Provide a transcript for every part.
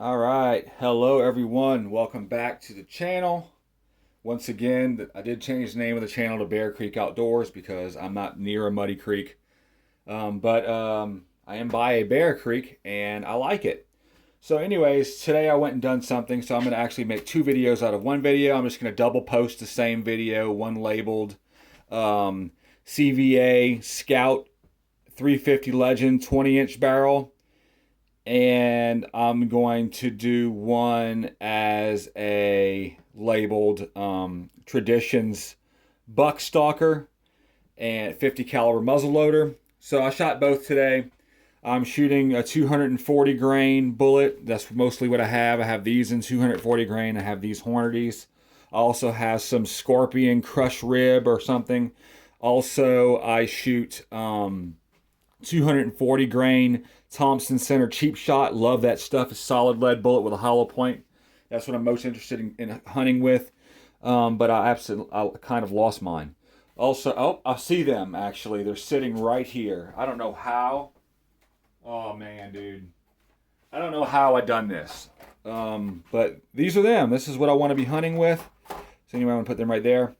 All right, hello everyone. Welcome back to the channel. Once again, I did change the name of the channel to Bear Creek Outdoors because I'm not near a muddy creek. But I am by a Bear Creek and I like it. So anyways, today I went and done something. So I'm going to actually make two videos out of one video. I'm just going to double post the same video, one labeled um, CVA Scout 350 Legend 20-inch barrel, and I'm going to do one as a labeled Traditions Buck Stalker and 50 caliber muzzle loader. So I shot both today. I'm shooting a 240 grain bullet. That's mostly what I have. I have these in 240 grain. I have these Hornady's. I also have some Scorpion Crush Rib or something. Also, I shoot 240 grain Thompson Center Cheap Shot. Love that stuff. A solid lead bullet with a hollow point. That's what I'm most interested in hunting with. But I kind of lost mine. Also, oh, I see them actually. They're sitting right here. I don't know how. Oh man, dude. I don't know how I done this. But these are them. This is what I want to be hunting with. So anyway, I'm gonna put them right there.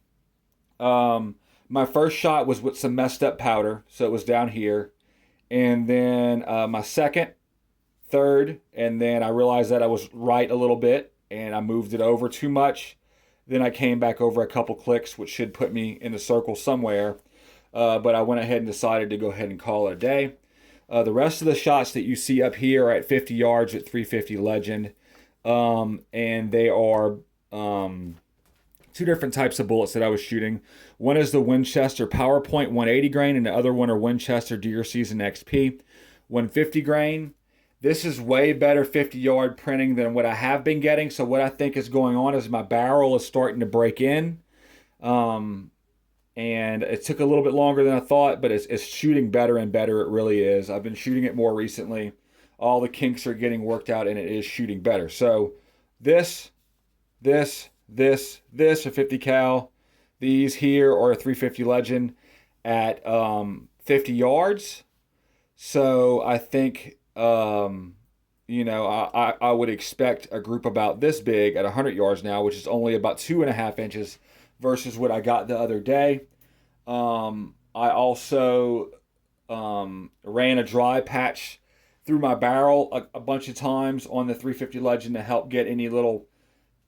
My first shot was with some messed up powder, so it was down here. And then my second, third, and then I realized that I was right a little bit, and I moved it over too much. Then I came back over a couple clicks, which should put me in the circle somewhere. But I went ahead and decided to go ahead and call it a day. The rest of the shots that you see up here are at 50 yards at 350 Legend. And they are two different types of bullets that I was shooting. One is the Winchester PowerPoint 180 grain, and the other one are Winchester Deer Season XP 150 grain. This is way better 50-yard printing than what I have been getting. So what I think is going on is my barrel is starting to break in. And it took a little bit longer than I thought, but it's shooting better and better. It really is. I've been shooting it more recently. All the kinks are getting worked out, and it is shooting better. So this a 50 cal. These here are a 350 Legend at 50 yards. So I think, I would expect a group about this big at 100 yards now, which is only about 2.5 inches versus what I got the other day. I also ran a dry patch through my barrel a bunch of times on the 350 Legend to help get any little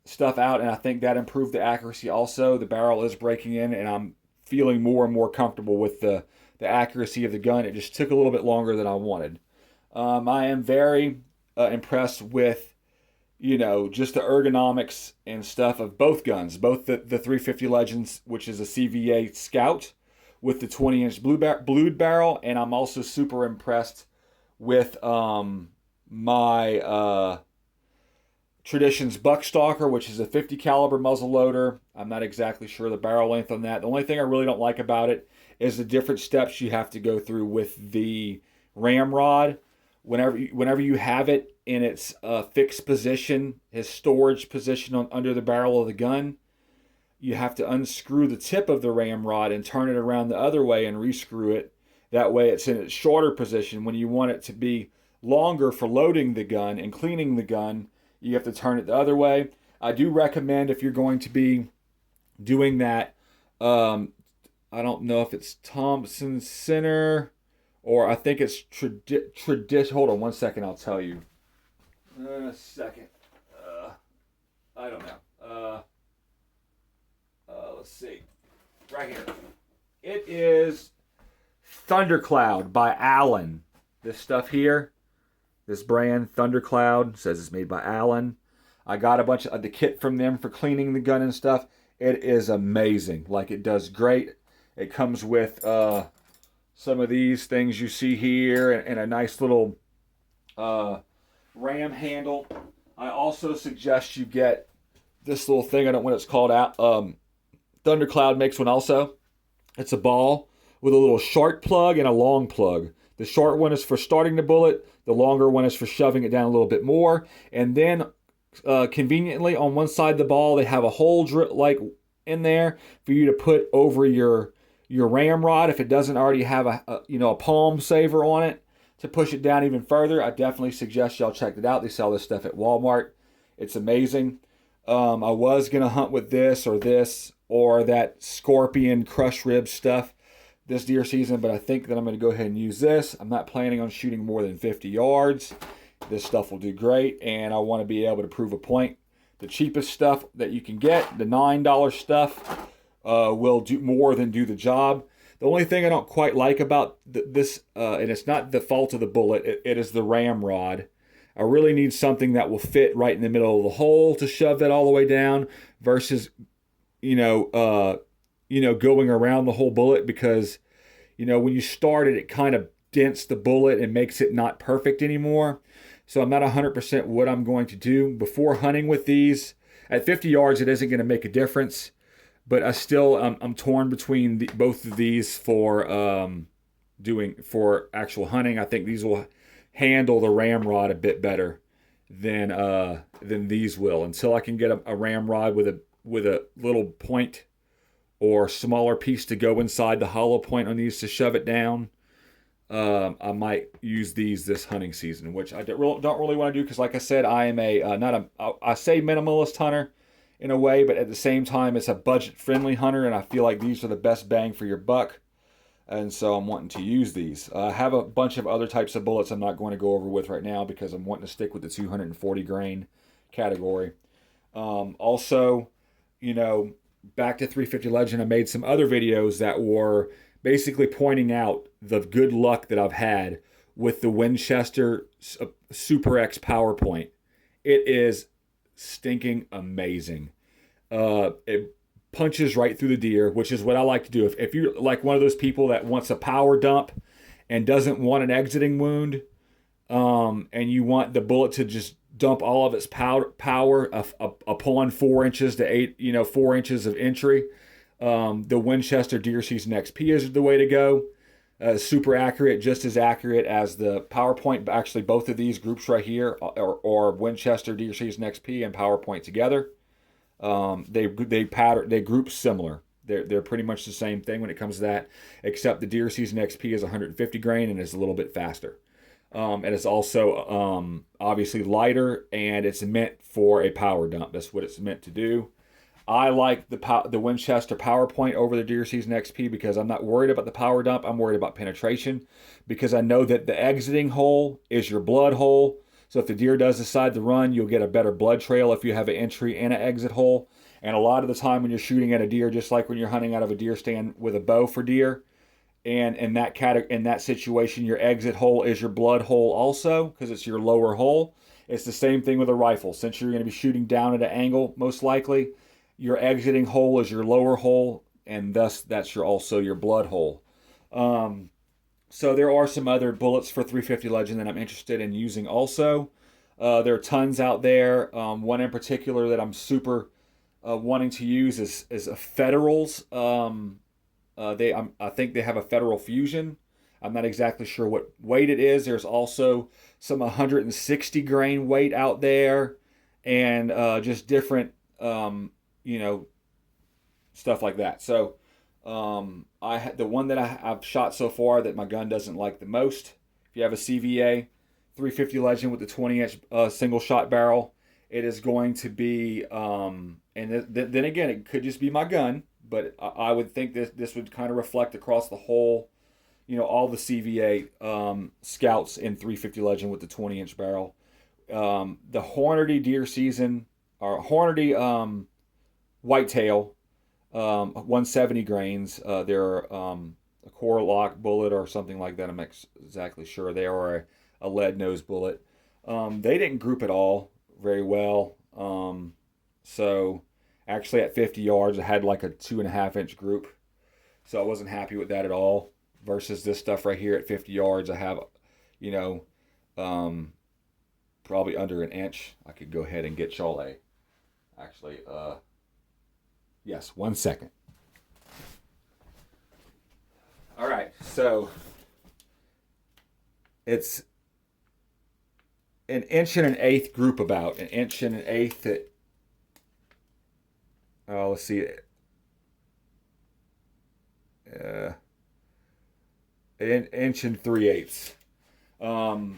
stuff out, and I think that improved the accuracy also. The barrel is breaking in, and I'm feeling more and more comfortable with the accuracy of the gun. It just took a little bit longer than I wanted. I am very impressed with, just the ergonomics and stuff of both guns, both the 350 Legends, which is a CVA Scout, with the 20-inch blued barrel, and I'm also super impressed with my Traditions Buck Stalker, which is a 50 caliber muzzle loader. I'm not exactly sure the barrel length on that. The only thing I really don't like about it is the different steps you have to go through with the ramrod. Whenever you have it in its fixed position, its storage position under the barrel of the gun, you have to unscrew the tip of the ramrod and turn it around the other way and rescrew it. That way it's in its shorter position. When you want it to be longer for loading the gun and cleaning the gun, you have to turn it the other way. I do recommend, if you're going to be doing that, I don't know if it's Thompson Center or I think it's Tradition. Hold on one second, I'll tell you. A second. I don't know. Let's see. Right here. It is Thundercloud by Allen. This stuff here. This brand, Thundercloud, says it's made by Allen. I got a bunch of the kit from them for cleaning the gun and stuff. It is amazing. Like, it does great. It comes with some of these things you see here and a nice little ram handle. I also suggest you get this little thing. I don't know what it's called out. Thundercloud makes one also. It's a ball with a little short plug and a long plug. The short one is for starting the bullet. The longer one is for shoving it down a little bit more. And then conveniently on one side of the ball, they have a hole in there for you to put over your ramrod if it doesn't already have a palm saver on it, to push it down even further, I definitely suggest y'all check it out. They sell this stuff at Walmart. It's amazing. I was going to hunt with this or that scorpion crush rib stuff this deer season, but I think that I'm going to go ahead and use this. I'm not planning on shooting more than 50 yards. This stuff will do great, and I want to be able to prove a point. The cheapest stuff that you can get, the $9 stuff, will do more than do the job. The only thing I don't quite like about this, and it's not the fault of the bullet, it is the ramrod. I really need something that will fit right in the middle of the hole to shove that all the way down versus, going around the whole bullet, because, when you start it, it kind of dents the bullet and makes it not perfect anymore. So I'm not 100% what I'm going to do before hunting with these. At 50 yards, it isn't going to make a difference, but I'm torn between both of these for actual hunting. I think these will handle the ramrod a bit better than these will. Until I can get a ramrod with a little point or smaller piece to go inside the hollow point on these to shove it down, I might use these this hunting season, which I don't really want to do because, like I said, I am I say minimalist hunter in a way, but at the same time, it's a budget-friendly hunter, and I feel like these are the best bang for your buck, and so I'm wanting to use these. I have a bunch of other types of bullets I'm not going to go over with right now because I'm wanting to stick with the 240 grain category. Also, back to 350 Legend, I made some other videos that were basically pointing out the good luck that I've had with the Winchester Super X PowerPoint. It is stinking amazing. It punches right through the deer, which is what I like to do. If you're like one of those people that wants a power dump and doesn't want an exiting wound, and you want the bullet to just dump all of its power upon 4 inches to 8, 4 inches of entry, the Winchester Deer Season XP is the way to go. Super accurate, just as accurate as the PowerPoint. Actually, both of these groups right here are Winchester Deer Season XP and PowerPoint together. They group similar. They're pretty much the same thing when it comes to that, except the Deer Season XP is 150 grain and is a little bit faster. And it's also obviously lighter, and it's meant for a power dump. That's what it's meant to do. I like the Winchester PowerPoint over the Deer Season XP because I'm not worried about the power dump. I'm worried about penetration because I know that the exiting hole is your blood hole. So if the deer does decide to run, you'll get a better blood trail if you have an entry and an exit hole. And a lot of the time when you're shooting at a deer, just like when you're hunting out of a deer stand with a bow for deer, and in that situation, your exit hole is your blood hole also because it's your lower hole. It's the same thing with a rifle. Since you're going to be shooting down at an angle, most likely, your exiting hole is your lower hole, and thus that's also your blood hole. So there are some other bullets for 350 Legend that I'm interested in using also. There are tons out there. One in particular that I'm super wanting to use is a Federals. I think they have a Federal Fusion. I'm not exactly sure what weight it is. There's also some 160 grain weight out there, and just different, stuff like that. So the one that I've shot so far that my gun doesn't like the most, if you have a CVA 350 Legend with the 20-inch single shot barrel, it is going to be, and then again, it could just be my gun, but I would think this would kind of reflect across the whole, all the CVA scouts in 350 Legend with the 20-inch barrel. The Hornady Deer Season, or Hornady Whitetail, 170 grains. They're a core lock bullet or something like that. I'm not exactly sure. They are a lead nose bullet. They didn't group at all very well. So actually at 50 yards, I had like a 2.5 inch group. So I wasn't happy with that at all. Versus this stuff right here at 50 yards, I have, probably under an inch. I could go ahead and get y'all yes, 1 second. All right, so it's an inch and an eighth group, about an inch and an eighth. Let's see. An inch and 3/8. I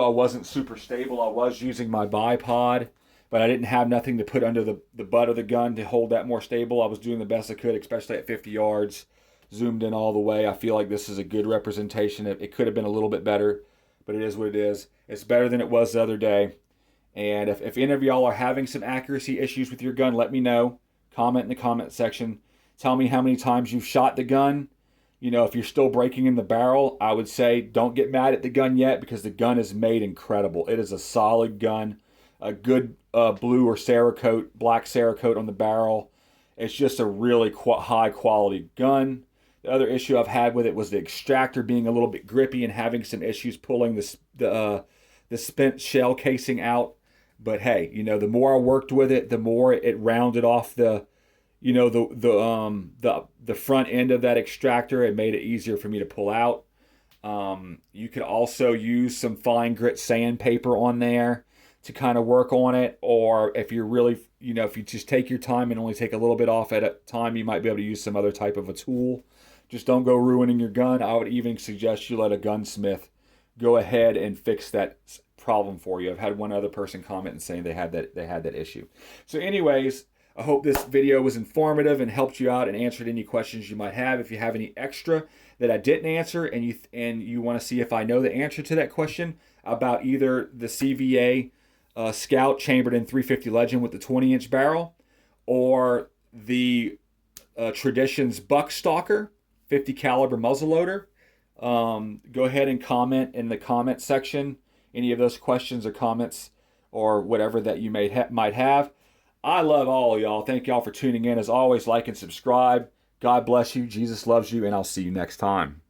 wasn't super stable. I was using my bipod, but I didn't have nothing to put under the butt of the gun to hold that more stable. I was doing the best I could, especially at 50 yards, zoomed in all the way. I feel like this is a good representation. It could have been a little bit better, but it is what it is. It's better than it was the other day. And if any of y'all are having some accuracy issues with your gun, let me know. Comment in the comment section. Tell me how many times you've shot the gun. You know, if you're still breaking in the barrel, I would say don't get mad at the gun yet, because the gun is made incredible. It is a solid gun, a good blue or Cerakote, black Cerakote on the barrel. It's just a really high quality gun. The other issue I've had with it was the extractor being a little bit grippy and having some issues pulling the spent shell casing out. But hey, you know, the more I worked with it, the more it rounded off the, you know, the front end of that extractor. It made it easier for me to pull out. You could also use some fine grit sandpaper on there to kind of work on it. Or if you're really, you know, if you just take your time and only take a little bit off at a time, you might be able to use some other type of a tool. Just don't go ruining your gun. I would even suggest you let a gunsmith go ahead and fix that problem for you. I've had one other person comment and saying they had that issue. So anyways, I hope this video was informative and helped you out and answered any questions you might have. If you have any extra that I didn't answer and you want to see if I know the answer to that question about either the CVA Scout chambered in 350 Legend with the 20-inch barrel, or the Traditions Buckstalker 50 caliber muzzleloader, go ahead and comment in the comment section any of those questions or comments or whatever that you might have. I love all of y'all. Thank y'all for tuning in. As always, like and subscribe. God bless you. Jesus loves you, and I'll see you next time.